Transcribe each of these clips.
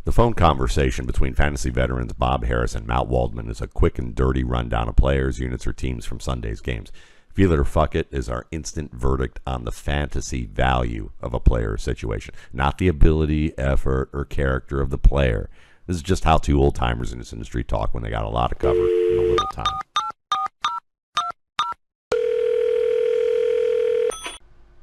The phone conversation between fantasy veterans Bob Harris and Matt Waldman is a quick and dirty rundown of players, units, or teams from Sunday's games. Feel it or fuck it is our instant verdict on the fantasy value of a player or situation, not the ability, effort, or character of the player. This is just how two old-timers in this industry talk when they got a lot to cover in a little time.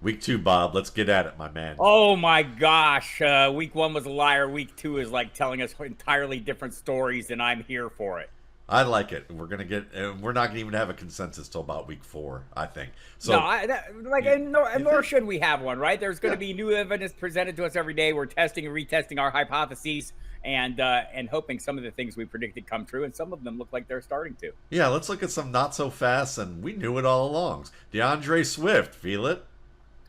Week 2, Bob. Let's get at it, my man. Oh, my gosh. Week 1 was a liar. Week 2 is like telling us entirely different stories, and I'm here for it. I like it. We're not going to even have a consensus till about week 4, I think. So, nor should we have one, right? There's going to be new evidence presented to us every day. We're testing and retesting our hypotheses and hoping some of the things we predicted come true, and some of them look like they're starting to. Yeah, let's look at some not so fast, and we knew it all along. DeAndre Swift, feel it?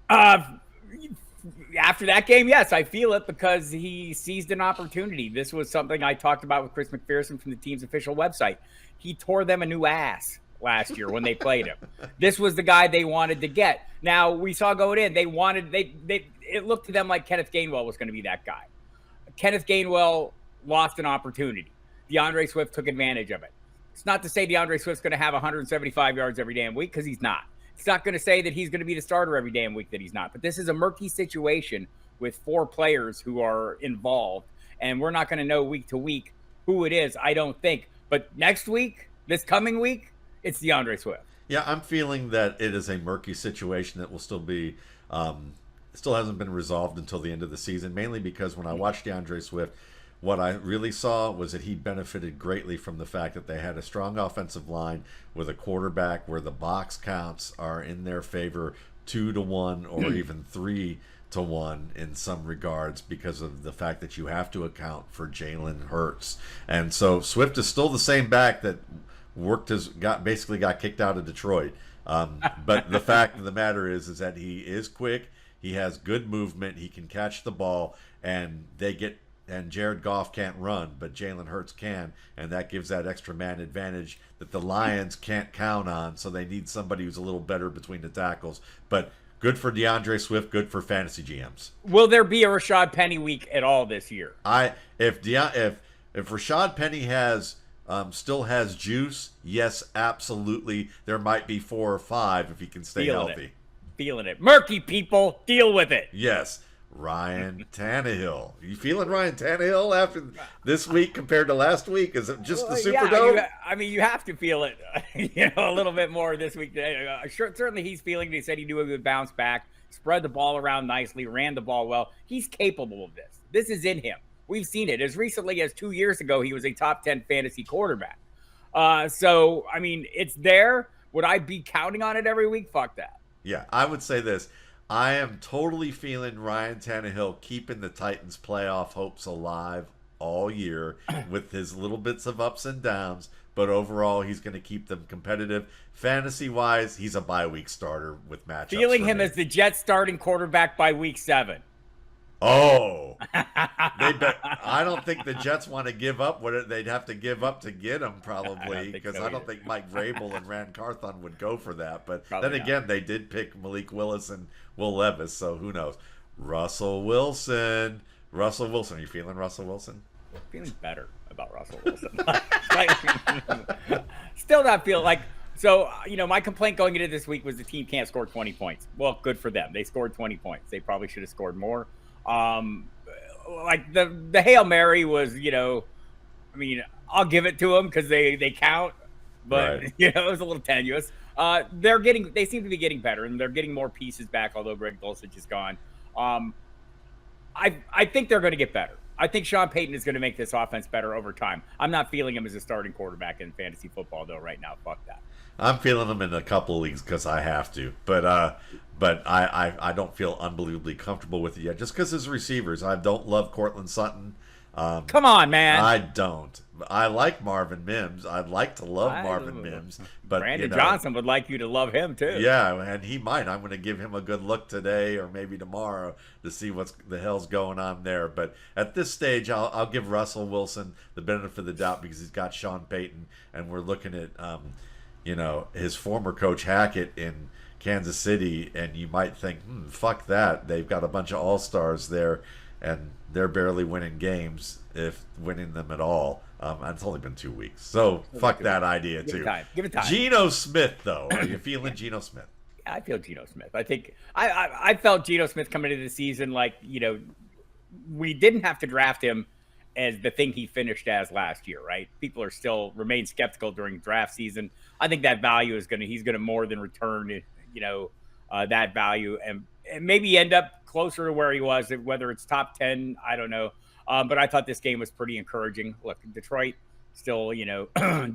After that game, yes, I feel it because he seized an opportunity. This was something I talked about with Chris McPherson from the team's official website. He tore them a new ass last year when they played him. This was the guy they wanted to get. Now, we saw going in, it looked to them like Kenneth Gainwell was going to be that guy. Kenneth Gainwell lost an opportunity. DeAndre Swift took advantage of it. It's not to say DeAndre Swift's going to have 175 yards every damn week because he's not. It's not going to say that he's going to be the starter every damn week that he's not. But this is a murky situation with 4 players who are involved. And we're not going to know week to week who it is, I don't think. But next week, this coming week, it's DeAndre Swift. Yeah, I'm feeling that it is a murky situation that will still be still hasn't been resolved until the end of the season, mainly because when I watched DeAndre Swift, what I really saw was that he benefited greatly from the fact that they had a strong offensive line with a quarterback where the box counts are in their favor 2-1 or even 3-1 in some regards because of the fact that you have to account for Jalen Hurts. And so Swift is still the same back that basically got kicked out of Detroit. But the fact of the matter is that he is quick, he has good movement, he can catch the ball, and Jared Goff can't run, but Jalen Hurts can, and that gives that extra man advantage that the Lions can't count on, so they need somebody who's a little better between the tackles. But good for DeAndre Swift, good for fantasy GMs. Will there be a Rashad Penny week at all this year? If Rashad Penny still has juice, yes, absolutely. There might be 4 or 5 if he can stay healthy. Feeling it. Murky people, deal with it. Yes. Ryan Tannehill. You feeling Ryan Tannehill after this week compared to last week? Is it just the Superdome? You have to feel it, a little bit more this week. Certainly he's feeling it. He said he knew he would bounce back, spread the ball around nicely, ran the ball well. He's capable of this. This is in him. We've seen it. As recently as 2 years ago, he was a top 10 fantasy quarterback. It's there. Would I be counting on it every week? Fuck that. Yeah, I would say this. I am totally feeling Ryan Tannehill keeping the Titans' playoff hopes alive all year with his little bits of ups and downs, but overall he's going to keep them competitive. Fantasy-wise, he's a bye-week starter with matchups. Feeling him as the Jets starting quarterback by week 7. Oh, I don't think the Jets want to give up what they'd have to give up to get him, probably, because I don't think Mike Vrabel and Rand Carthon would go for that. But probably then again, they did pick Malik Willis and Will Levis, so who knows? Russell Wilson. Are you feeling Russell Wilson? I'm feeling better about Russell Wilson. Still not feeling like. So, my complaint going into this week was the team can't score 20 points. Well, good for them. They scored 20 points. They probably should have scored more. The Hail Mary was, I'll give it to them because they count, but right. It was a little tenuous. They seem to be getting better, and they're getting more pieces back, although Greg Dulcich is gone. I think they're going to get better. I think Sean Payton is going to make this offense better over time. I'm not feeling him as a starting quarterback in fantasy football, though, right now. Fuck that. I'm feeling him in a couple of leagues because I have to, but I don't feel unbelievably comfortable with it yet, just because his receivers. I don't love Cortland Sutton. Come on, man. I don't. I like Marvin Mims. I'd like to love Marvin Mims, but Brandon Johnson would like you to love him too. Yeah, and he might. I'm going to give him a good look today or maybe tomorrow to see what the hell's going on there. But at this stage, I'll give Russell Wilson the benefit of the doubt because he's got Sean Payton, and we're looking at his former coach Hackett in Kansas City, and you might think, fuck that. They've got a bunch of all-stars there. and they're barely winning games, if winning them at all. It's only been 2 weeks, so fuck that idea too. Give it time. Geno Smith, though, are you feeling Geno Smith? Yeah, I feel Geno Smith. I think I felt Geno Smith coming into the season like, we didn't have to draft him as the thing he finished as last year, right? People are still remain skeptical during draft season. I think that value he's going to more than return, that value and maybe end up closer to where he was, whether it's top 10, I don't know. But I thought this game was pretty encouraging. Look, Detroit still,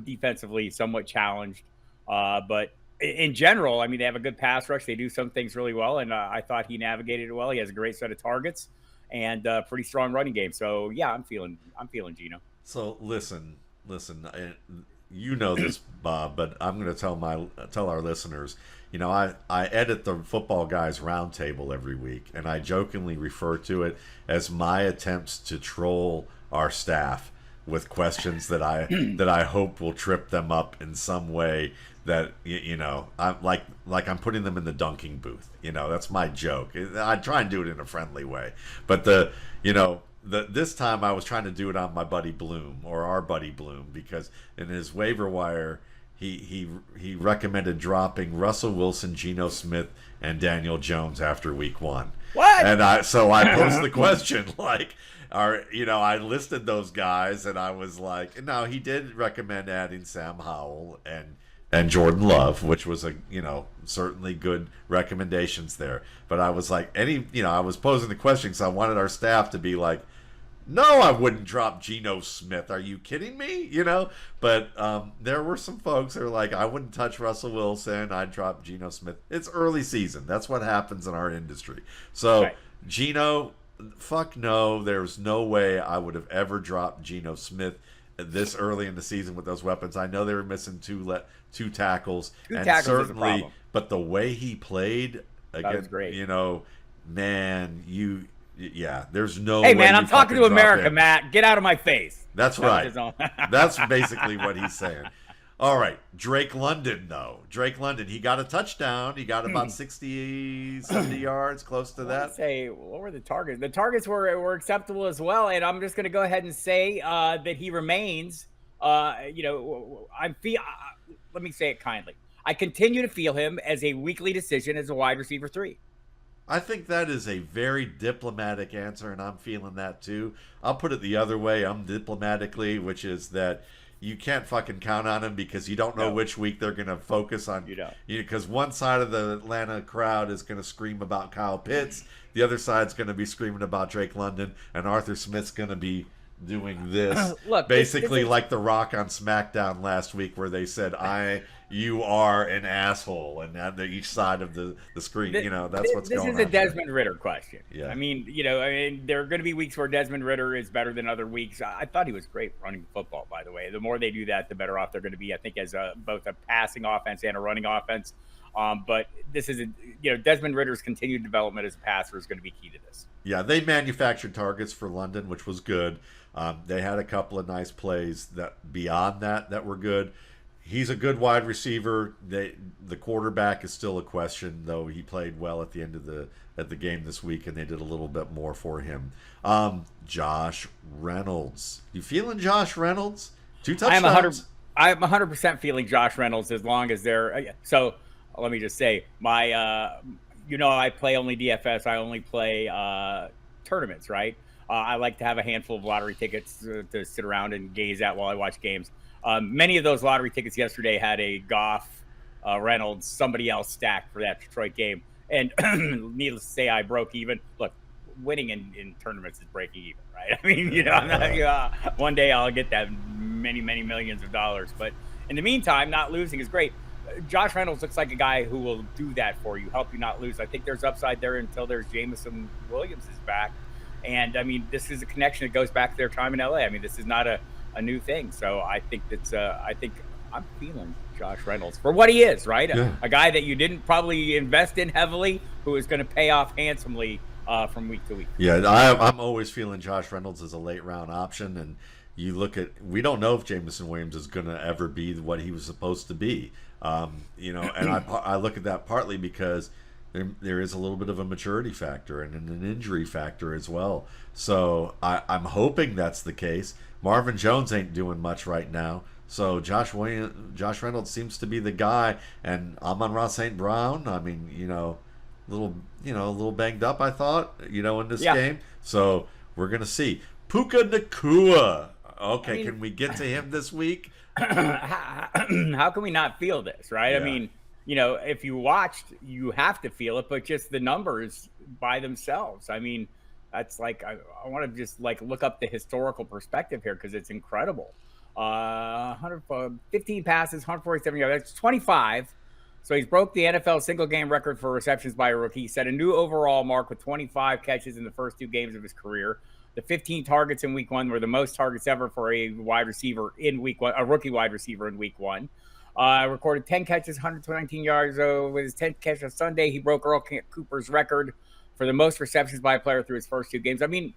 defensively somewhat challenged. But in general, I mean, they have a good pass rush. They do some things really well. And I thought he navigated it well. He has a great set of targets and pretty strong running game. So yeah, I'm feeling Geno. So listen, you know this, Bob, but I'm going to tell our listeners, I edit the Football Guys Roundtable every week, and I jokingly refer to it as my attempts to troll our staff with questions that I hope will trip them up in some way. That I'm like I'm putting them in the dunking booth. That's my joke. I try and do it in a friendly way, but this time I was trying to do it on my buddy Bloom, or our buddy Bloom, because in his waiver wire he recommended dropping Russell Wilson, Geno Smith, and Daniel Jones after week 1. What? And I posed the question like, I listed those guys, and I was like, no, he did recommend adding Sam Howell and Jordan Love, which was certainly good recommendations there. But I was like, I was posing the question because I wanted our staff to be like, no, I wouldn't drop Geno Smith. Are you kidding me? But there were some folks that were like, I wouldn't touch Russell Wilson. I'd drop Geno Smith. It's early season. That's what happens in our industry. So right. Geno, fuck no. There's no way I would have ever dropped Geno Smith this early in the season with those weapons. I know they were missing two tackles. Two tackles certainly, is a problem. But the way he played, again, was great. there's no Hey, way man, I'm talking to America, Matt. Get out of my face. That's right. That's basically what he's saying. All right. Drake London, though. He got a touchdown. He got about 60, 70 yards, close to that. What were the targets? The targets were acceptable as well. And I'm just going to go ahead and say that he remains, let me say it kindly. I continue to feel him as a weekly decision as a wide receiver 3. I think that is a very diplomatic answer, and I'm feeling that too. I'll put it the other way. I'm diplomatically, which is that you can't fucking count on him because you don't know which week they're going to focus on. You don't. Because one side of the Atlanta crowd is going to scream about Kyle Pitts. The other side's going to be screaming about Drake London, and Arthur Smith's going to be doing this. Look, basically like The Rock on SmackDown last week where they said, you are an asshole, and on each side of the screen, that's what's going on. This is a Desmond Ridder question. Yeah. I mean, there are going to be weeks where Desmond Ridder is better than other weeks. I thought he was great running football, by the way. The more they do that, the better off they're going to be, I think, as both a passing offense and a running offense. But this is Desmond Ridder's continued development as a passer is going to be key to this. Yeah, they manufactured targets for London, which was good. They had a couple of nice plays beyond that were good. He's a good wide receiver. The quarterback is still a question, though he played well at the end of the game this week, and they did a little bit more for him. Josh Reynolds, you feeling Josh Reynolds? 2 touchdowns. I'm 100% feeling Josh Reynolds as long as they're so. Let me just say I play only DFS. I only play tournaments, right? I like to have a handful of lottery tickets to sit around and gaze at while I watch games. Many of those lottery tickets yesterday had a Goff, Reynolds, somebody else stacked for that Detroit game. And needless to say, I broke even. Look, winning in tournaments is breaking even, right? I mean, I'm not, one day I'll get that many, many millions of dollars. But in the meantime, not losing is great. Josh Reynolds looks like a guy who will do that for you, help you not lose. I think there's upside there until there's Jameson Williams is back. And, I mean, this is a connection that goes back to their time in L.A. I mean, this is not a new thing. So I think I'm feeling Josh Reynolds for what he is, right? Yeah. A guy that you didn't probably invest in heavily who is going to pay off handsomely from week to week. Yeah, I'm always feeling Josh Reynolds as a late round option. And we don't know if Jameson Williams is going to ever be what he was supposed to be. And I look at that partly because there is a little bit of a maturity factor and an injury factor as well. So I'm hoping that's the case. Marvin Jones ain't doing much right now. So Josh Reynolds seems to be the guy, and Amon-Ra St. Brown. I mean, a little banged up, I thought, in this game. So we're gonna see Puka Nacua. Okay, can we get to him this week? How can we not feel this, right? Yeah. I mean, if you watched, you have to feel it, but just the numbers by themselves. I mean, that's like, I want to just look up the historical perspective here because it's incredible. 115 passes, 147 yards. That's 25. So he's broke the NFL single game record for receptions by a rookie. He set a new overall mark with 25 catches in the first 2 games of his career. The 15 targets in week 1 were the most targets ever for a wide receiver in week 1, a rookie wide receiver in week 1. Recorded 10 catches, 119 yards. With his 10th catch on Sunday, he broke Earl Cooper's record for the most receptions by a player through his first 2 games. I mean,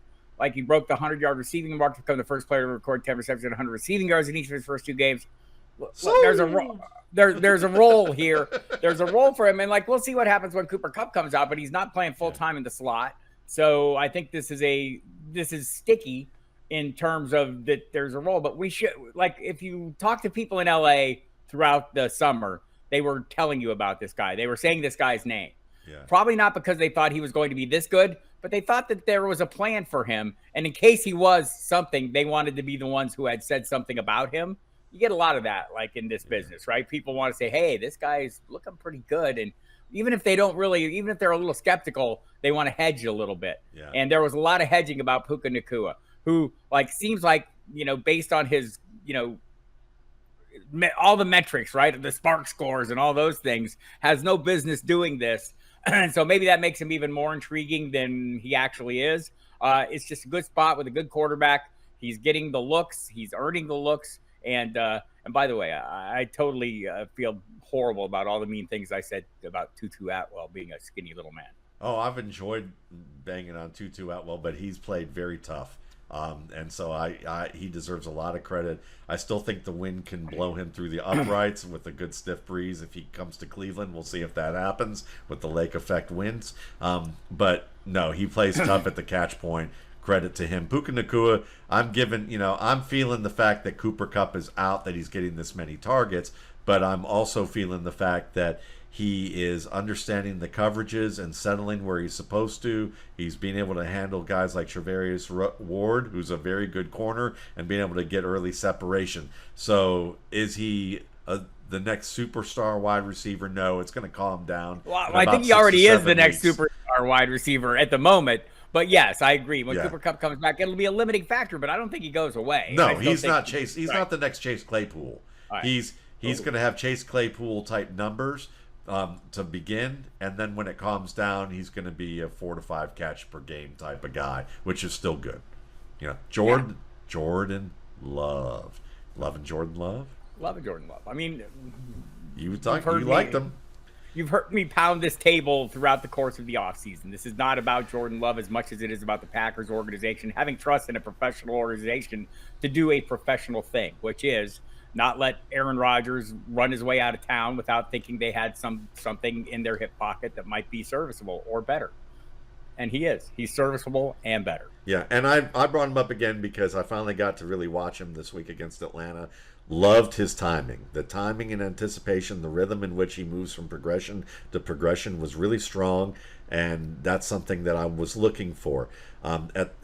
he broke the 100-yard receiving mark to become the first player to record 10 receptions and 100 receiving yards in each of his first 2 games. There's a role here. There's a role for him, and we'll see what happens when Cooper Kupp comes out. But he's not playing full time in the slot, so I think this is sticky in terms of that. There's a role, but we should if you talk to people in LA throughout the summer, they were telling you about this guy. They were saying this guy's name. Yeah. Probably not because they thought he was going to be this good, but they thought that there was a plan for him. And in case he was something, they wanted to be the ones who had said something about him. You get a lot of that, in this business, right? People want to say, hey, this guy's looking pretty good. And even if they're a little skeptical, they want to hedge a little bit. Yeah. And there was a lot of hedging about Puka Nacua, who seems like, based on his, all the metrics, right? The spark scores and all those things, has no business doing this. And so maybe that makes him even more intriguing than he actually is. It's just a good spot with a good quarterback. He's getting the looks. He's earning the looks. And by the way, I totally feel horrible about all the mean things I said about Tutu Atwell being a skinny little man. Oh, I've enjoyed banging on Tutu Atwell, but he's played very tough. And so he deserves a lot of credit. I still think the wind can blow him through the uprights with a good stiff breeze if he comes to Cleveland. We'll see if that happens with the lake effect winds. But no, he plays tough at the catch point. Credit to him. Puka Nacua, I'm feeling the fact that Cooper Kupp is out, that he's getting this many targets, but I'm also feeling the fact that he is understanding the coverages and settling where he's supposed to. He's being able to handle guys like Charvarius Ward, who's a very good corner, and being able to get early separation. So is he the next superstar wide receiver? No, it's going to calm down. Well, I think he already is the next superstar wide receiver at the moment. But yes, I agree. When Cooper Kupp comes back, it'll be a limiting factor, but I don't think he goes away. No, he's not Chase. He's not the next Chase Claypool. Right. He's going to have Chase Claypool type numbers to begin, and then when it calms down, he's going to be a 4 to 5 catch per game type of guy, which is still good. Jordan Love, loving Jordan Love. Loving Jordan Love. I mean, you liked him. You've heard me pound this table throughout the course of the offseason. This is not about Jordan Love as much as it is about the Packers organization having trust in a professional organization to do a professional thing, which is not let Aaron Rodgers run his way out of town without thinking they had something in their hip pocket that might be serviceable or better. And he is. He's serviceable and better. Yeah, and I brought him up again because I finally got to really watch him this week against Atlanta. Loved his timing. The timing and anticipation, the rhythm in which he moves from progression to progression was really strong, and that's something that I was looking for.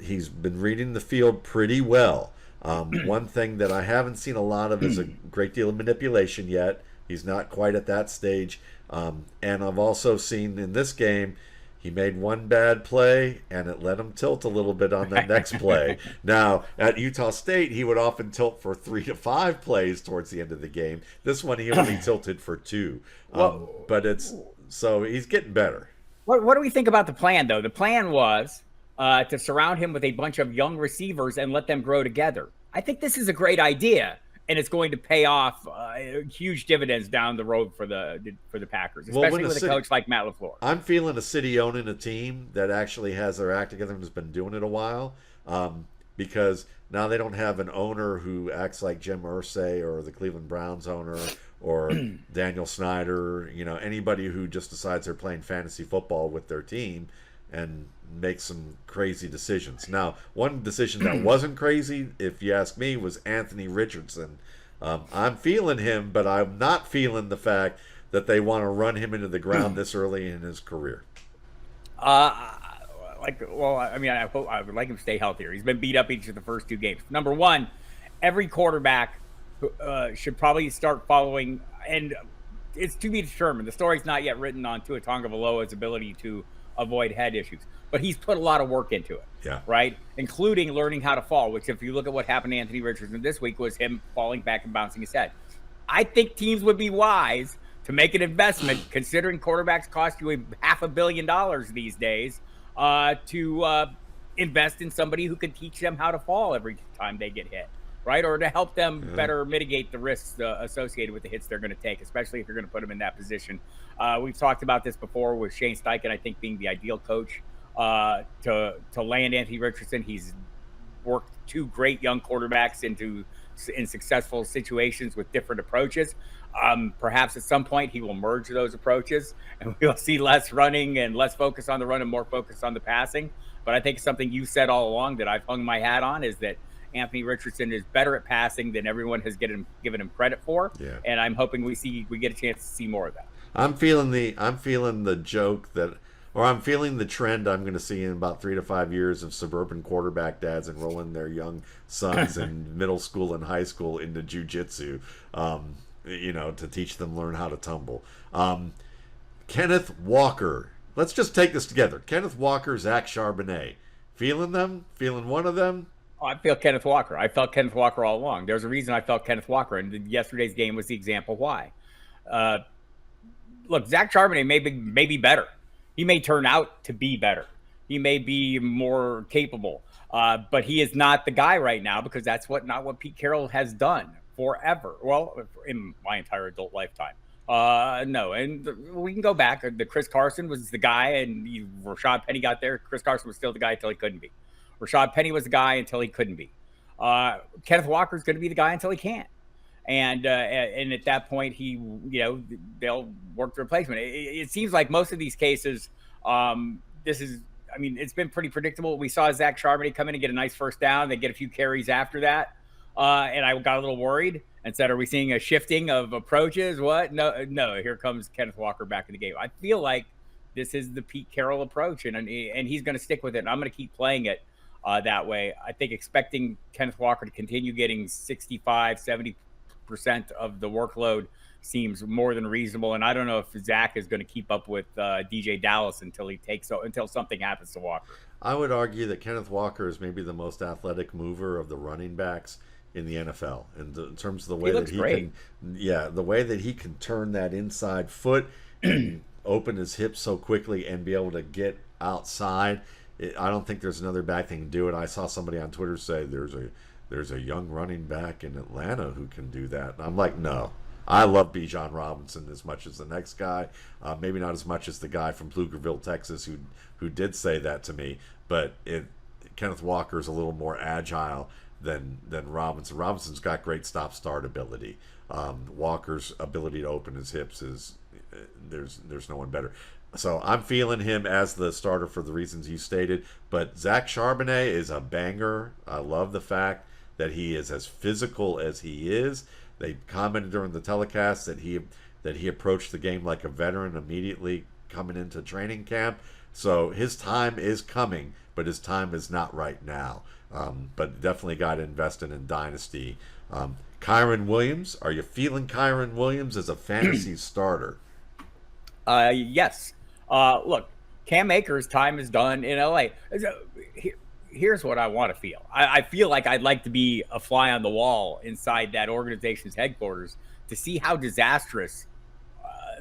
He's been reading the field pretty well. One thing that I haven't seen a lot of is a great deal of manipulation yet. He's not quite at that stage. And I've also seen in this game, he made one bad play, and it let him tilt a little bit on that next play. Now, at Utah State, he would often tilt for 3 to 5 plays towards the end of the game. This one, he only tilted for 2. But so he's getting better. What do we think about the plan, though? The plan was to surround him with a bunch of young receivers and let them grow together. I think this is a great idea, and it's going to pay off huge dividends down the road for the Packers, especially with a coach like Matt LaFleur. I'm feeling a city owning a team that actually has their act together and has been doing it a while. because now they don't have an owner who acts like Jim Irsay or the Cleveland Browns owner or Daniel Snyder, anybody who just decides they're playing fantasy football with their team and makes some crazy decisions. Now, one decision that wasn't crazy, if you ask me, was Anthony Richardson. I'm feeling him, but I'm not feeling the fact that they want to run him into the ground this early in his career. I would like him to stay healthier. He's been beat up each of the first 2 games. Number one, every quarterback should probably start following, and it's to be determined. The story's not yet written on Tua Tagovailoa's ability to avoid head issues, but he's put a lot of work into it. Yeah. Right? Including learning how to fall, which, if you look at what happened to Anthony Richardson this week, was him falling back and bouncing his head. I think teams would be wise to make an investment, considering quarterbacks cost you $500 million these days, to invest in somebody who can teach them how to fall every time they get hit, right? Or to help them better mitigate the risks associated with the hits they're going to take, especially if you're going to put them in that position. We've talked about this before with Shane Steichen, I think, being the ideal coach to land Anthony Richardson. He's worked 2 great young quarterbacks in successful situations with different approaches. Perhaps at some point he will merge those approaches and we'll see less running and less focus on the run and more focus on the passing. But I think something you said all along that I've hung my hat on is that Anthony Richardson is better at passing than everyone has given him credit for. Yeah. And I'm hoping we get a chance to see more of that. I'm feeling the joke that, or I'm feeling the trend I'm going to see in about 3 to 5 years of suburban quarterback dads enrolling their young sons in middle school and high school into jiu-jitsu, to teach them learn how to tumble. Kenneth Walker. Let's just take this together. Kenneth Walker, Zach Charbonnet. Feeling them? Feeling one of them? Oh, I feel Kenneth Walker. I felt Kenneth Walker all along. There's a reason I felt Kenneth Walker, and yesterday's game was the example why. Look, Zach Charbonnet may be better. He may turn out to be better. He may be more capable, but he is not the guy right now because that's not what Pete Carroll has done forever. Well, in my entire adult lifetime. No, and we can go back. The Chris Carson was the guy, and Rashad Penny got there. Chris Carson was still the guy until he couldn't be. Rashad Penny was the guy until he couldn't be. Kenneth Walker is going to be the guy until he can't. And at that point, they'll work the replacement. It seems like most of these cases, it's been pretty predictable. We saw Zach Charbonnet come in and get a nice first down. They get a few carries after that. And I got a little worried and said, are we seeing a shifting of approaches? What? No, here comes Kenneth Walker back in the game. I feel like this is the Pete Carroll approach, and he's going to stick with it. And I'm going to keep playing it that way. I think expecting Kenneth Walker to continue getting 65-70% of the workload seems more than reasonable. And I don't know if Zach is going to keep up with DJ Dallas until something happens to Walker. I would argue that Kenneth Walker is maybe the most athletic mover of the running backs in the NFL, in terms of the way the way that he can turn that inside foot and open his hips so quickly and be able to get outside. I don't think there's another back that can do it. I saw somebody on Twitter say there's a young running back in Atlanta who can do that. And I'm like, no. I love Bijan Robinson as much as the next guy. Maybe not as much as the guy from Pflugerville, Texas, who did say that to me. But Kenneth Walker is a little more agile than Robinson. Robinson's got great stop-start ability. Walker's ability to open his hips is there's no one better. So I'm feeling him as the starter for the reasons you stated. But Zach Charbonnet is a banger. I love the fact that he is as physical as he is. They commented during the telecast that he approached the game like a veteran immediately coming into training camp. So his time is coming, but his time is not right now. But definitely got invested in Dynasty. Kyron Williams, are you feeling Kyron Williams as a fantasy starter? Yes. Look, Cam Akers' time is done in LA. Here's what I want to feel. I feel like I'd like to be a fly on the wall inside that organization's headquarters to see how disastrous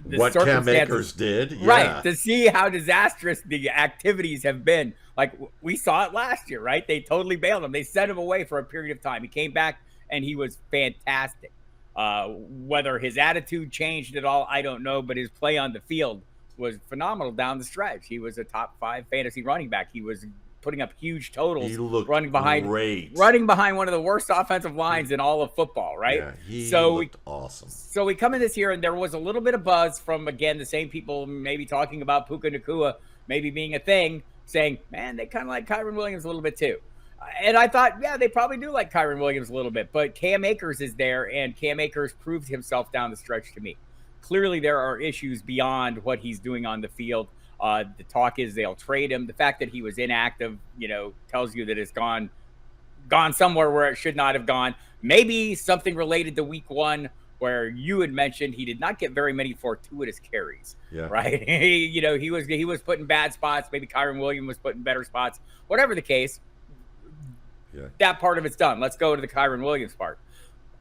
what Cam Akers did. Yeah. Right. To see how disastrous the activities have been. Like, we saw it last year, right? They totally bailed him. They sent him away for a period of time. He came back and he was fantastic. Whether his attitude changed at all, I don't know, but his play on the field was phenomenal down the stretch. He was a top 5 fantasy running back. He was putting up huge totals. He looked running behind one of the worst offensive lines in all of football, right? Yeah, he looked awesome. So we come in this year, and there was a little bit of buzz from, again, the same people maybe talking about Puka Nacua maybe being a thing, saying, man, they kind of like Kyren Williams a little bit too. And I thought, yeah, they probably do like Kyren Williams a little bit. But Cam Akers is there, and Cam Akers proved himself down the stretch to me. Clearly, there are issues beyond what he's doing on the field. The talk is they'll trade him. The fact that he was inactive, tells you that it's gone somewhere where it should not have gone. Maybe something related to week 1, where you had mentioned he did not get very many fortuitous carries. Yeah. Right. He was put in bad spots. Maybe Kyron Williams was put in better spots. Whatever the case. Yeah. That part of it's done. Let's go to the Kyron Williams part.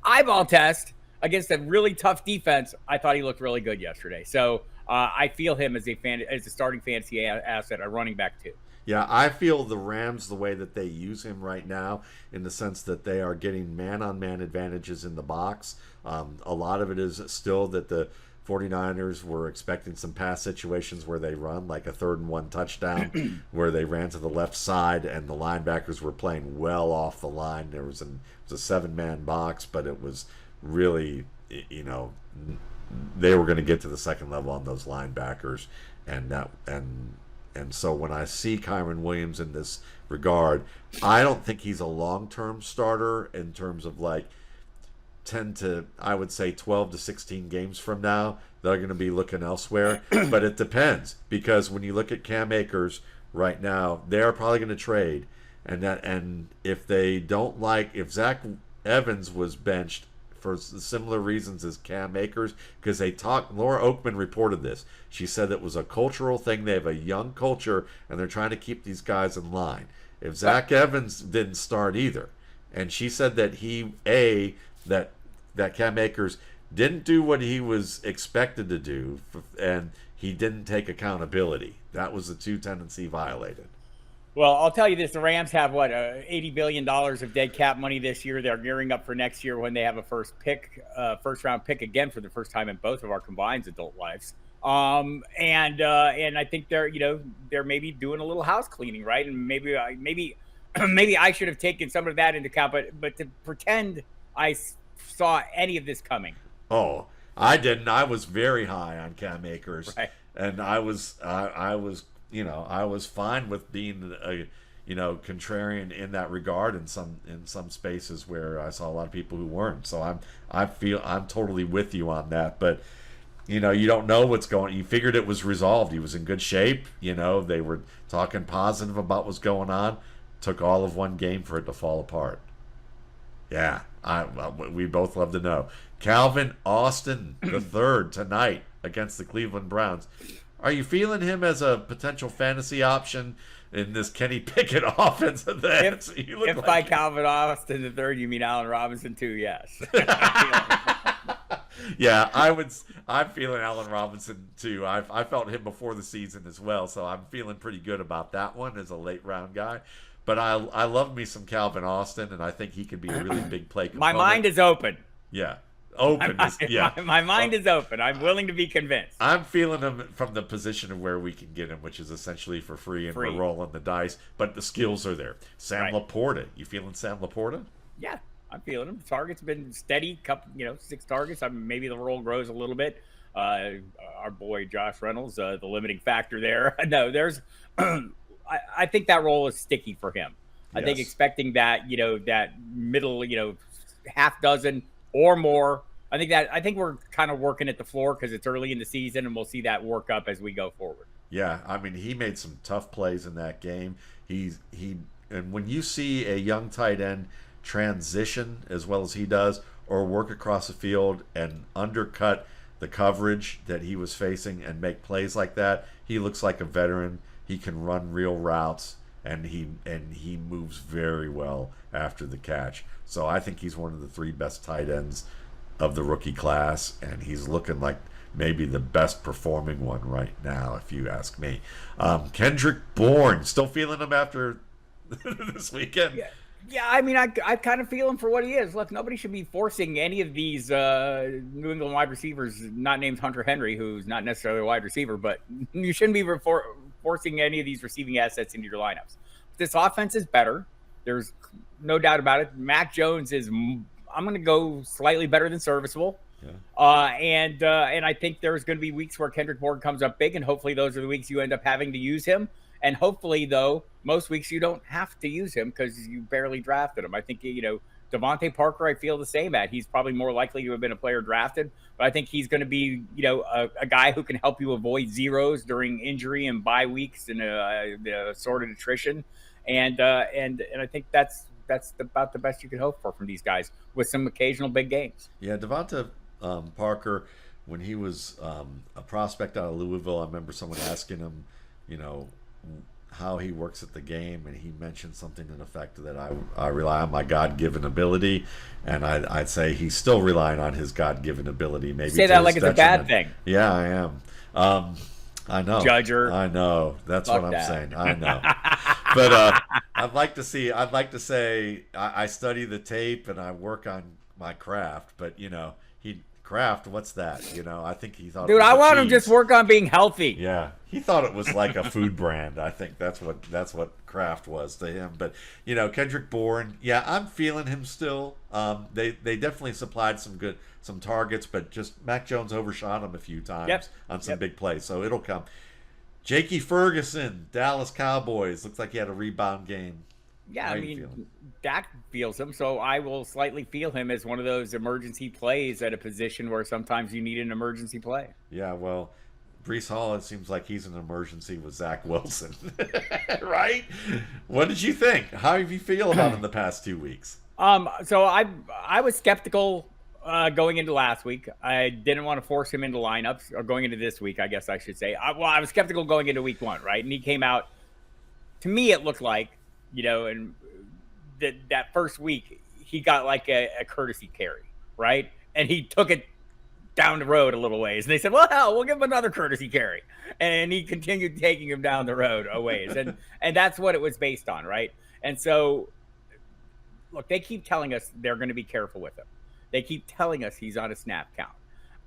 Eyeball test against a really tough defense. I thought he looked really good yesterday. So I feel him as a starting fantasy asset, a running back too. Yeah, I feel the Rams, the way that they use him right now, in the sense that they are getting man-on-man advantages in the box. A lot of it is still that the 49ers were expecting some pass situations where they run, like a 3rd and 1 touchdown, where they ran to the left side and the linebackers were playing well off the line. It was a 7-man box, but it was really, they were going to get to the second level on those linebackers, and so when I see Kyren Williams in this regard, I don't think he's a long-term starter in terms of like 10 to, I would say 12 to 16 games from now, they're going to be looking elsewhere. But it depends, because when you look at Cam Akers right now, they're probably going to trade. And if they don't if Zach Evans was benched for similar reasons as Cam Akers, because Laura Oakman reported this. She said it was a cultural thing. They have a young culture, and they're trying to keep these guys in line. If Zach Evans didn't start either, and she said that that Cam Akers didn't do what he was expected to do, and he didn't take accountability. That was the 2 tendency violated. Well, I'll tell you this. The Rams have, $80 billion of dead cap money this year. They're gearing up for next year when they have a first-round pick again for the first time in both of our combined adult lives. And I think they're maybe doing a little house cleaning, right? And maybe I should have taken some of that into account, but to pretend I saw any of this coming. Oh, I didn't. I was very high on Cam Akers, right. And I was fine with being contrarian in that regard in some spaces where I saw a lot of people who weren't. So I'm totally with you on that. But you don't know what's going. You figured it was resolved. He was in good shape. They were talking positive about what's going on. Took all of one game for it to fall apart. Yeah, we both love to know. Calvin Austin III tonight against the Cleveland Browns. Are you feeling him as a potential fantasy option in this Kenny Pickett offense? If by Calvin Austin III you mean Allen Robinson too, yes. Yeah, I'm feeling Allen Robinson too. I felt him before the season as well, so I'm feeling pretty good about that one as a late round guy. But I love me some Calvin Austin, and I think he could be a really big play component. My mind is open. Yeah. My mind is open. I'm willing to be convinced. I'm feeling him from the position of where we can get him, which is essentially for free, and we're rolling the dice. But the skills are there. Sam LaPorta. You feeling Sam LaPorta? Yeah, I'm feeling him. Targets been steady. 6 targets. Maybe the role grows a little bit. Our boy Josh Reynolds, the limiting factor there. No, there's. I think that role is sticky for him. I think expecting that that middle half dozen or more. I think we're kind of working at the floor because it's early in the season, and we'll see that work up as we go forward. Yeah, I mean, he made some tough plays in that game. And when you see a young tight end transition as well as he does, or work across the field and undercut the coverage that he was facing and make plays like that, he looks like a veteran. He can run real routes, and he moves very well after the catch. So I think he's one of the 3 best tight ends of the rookie class, and he's looking like maybe the best performing one right now, if you ask me. Kendrick Bourne, still feeling him after this weekend? Yeah, I mean, I kind of feel him for what he is. Look, nobody should be forcing any of these New England wide receivers, not named Hunter Henry, who's not necessarily a wide receiver, but you shouldn't be forcing any of these receiving assets into your lineups. this offense is better. There's no doubt about it. Mac Jones is, I'm going to go slightly better than serviceable. Yeah. And I think there's going to be weeks where Kendrick Bourne comes up big, and hopefully those are the weeks you end up having to use him. And hopefully, though, most weeks you don't have to use him because you barely drafted him. I think, Devontae Parker, I feel the same at. He's probably more likely to have been a player drafted, but I think he's going to be, a guy who can help you avoid zeros during injury and bye weeks and the sort of attrition. And I think that's about the best you can hope for from these guys with some occasional big games. Yeah, Devontae Parker, when he was a prospect out of Louisville, I remember someone asking him, how he works at the game, and he mentioned something to the effect that I rely on my God-given ability, and I'd say he's still relying on his God-given ability. Maybe say that like it's a bad thing. Yeah, I am. I know. Judger. I know. That's Fuck what I'm that. saying. I know. But I'd like to say I study the tape and I work on my craft, but craft, what's that? I think he thought. Dude, I want him to just work on being healthy. Yeah, he thought it was like a food brand. I think that's what craft was to him. But Kendrick Bourne, yeah, I'm feeling him still. They definitely supplied some targets, but just Mac Jones overshot him a few times on some big plays, so it'll come. Jakey Ferguson, Dallas Cowboys, looks like he had a rebound game. Yeah, I mean, Dak feels him, so I will slightly feel him as one of those emergency plays at a position where sometimes you need an emergency play. Yeah, well, Breece Hall, it seems like he's an emergency with Zach Wilson, right? What did you think? How have you feel about him the past 2 weeks? So I was skeptical going into last week. I didn't want to force him into lineups, or going into this week, I guess I should say. I was skeptical going into week 1, right? And he came out. To me, it looked like, and that first week, he got like a courtesy carry, right? And he took it down the road a little ways. And they said, well, hell, we'll give him another courtesy carry. And he continued taking him down the road a ways. And that's what it was based on, right? And so, look, they keep telling us they're going to be careful with him. They keep telling us he's on a snap count.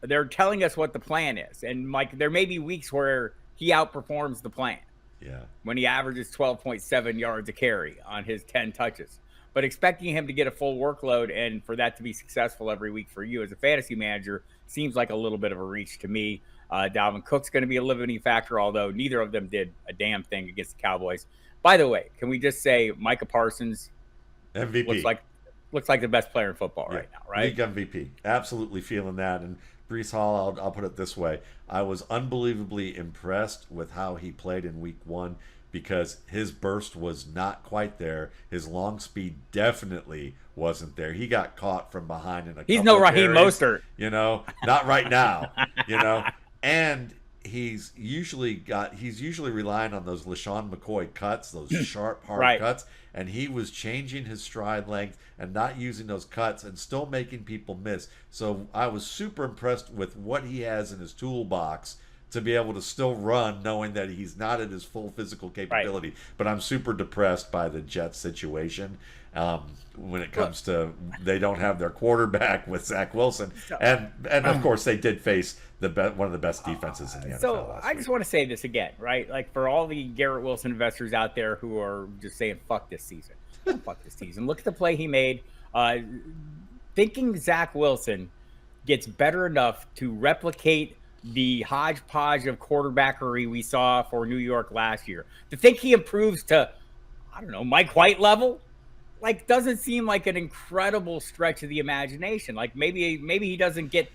They're telling us what the plan is. And, Mike, there may be weeks where he outperforms the plan. Yeah. When he averages 12.7 yards a carry on his 10 touches. But expecting him to get a full workload and for that to be successful every week for you as a fantasy manager seems like a little bit of a reach to me. Dalvin Cook's going to be a limiting factor, although neither of them did a damn thing against the Cowboys. By the way, can we just say Micah Parsons MVP looks like the best player in football right now, right? League MVP. Absolutely feeling that. And Breece Hall, I'll put it this way. I was unbelievably impressed with how he played in week 1 because his burst was not quite there. His long speed definitely wasn't there. He got caught from behind in a He's couple no Raheem carries, Mostert. Not right now, And he's usually relying on those LaShawn McCoy cuts, those sharp, hard cuts, and he was changing his stride length and not using those cuts and still making people miss. So I was super impressed with what he has in his toolbox to be able to still run, knowing that he's not at his full physical capability. Right. But I'm super depressed by the Jets situation when it comes to they don't have their quarterback with Zach Wilson, and of course they did face one of the best defenses in the NFL. So I just want to say this again, right? Like for all the Garrett Wilson investors out there who are just saying "fuck this season," fuck this season. Look at the play he made. Thinking Zach Wilson gets better enough to replicate the hodgepodge of quarterbackery we saw for New York last year. To think he improves to, I don't know, Mike White level, like doesn't seem like an incredible stretch of the imagination. Like maybe he doesn't get,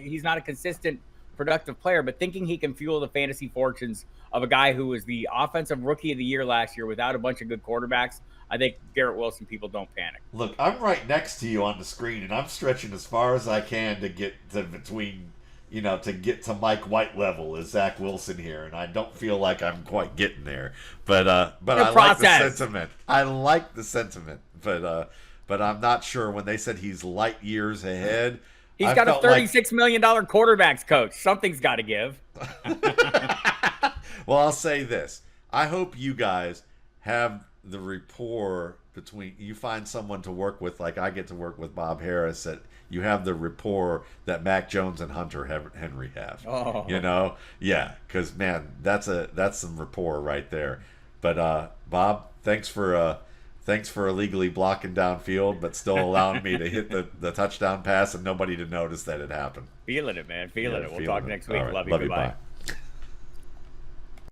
he's not a consistent productive player, but thinking he can fuel the fantasy fortunes of a guy who was the offensive rookie of the year last year without a bunch of good quarterbacks, I think Garrett Wilson people don't panic. Look, I'm right next to you on the screen, and I'm stretching as far as I can to get to between, to get to Mike White level as Zach Wilson here, and I don't feel like I'm quite getting there. But I like the sentiment. I like the sentiment, but I'm not sure when they said he's light years ahead. He's got a $36 million quarterbacks coach. Something's got to give. Well, I'll say this. I hope you guys have the rapport between you find someone to work with, like I get to work with Bob Harris, that you have the rapport that Mac Jones and Hunter Henry have. Oh. Yeah, because man, that's some rapport right there. But Bob, thanks for illegally blocking downfield, but still allowing me to hit the touchdown pass and nobody to notice that it happened. Feeling it, man. Feeling it. We'll talk next week. Right. Love you. Love Goodbye. Bye.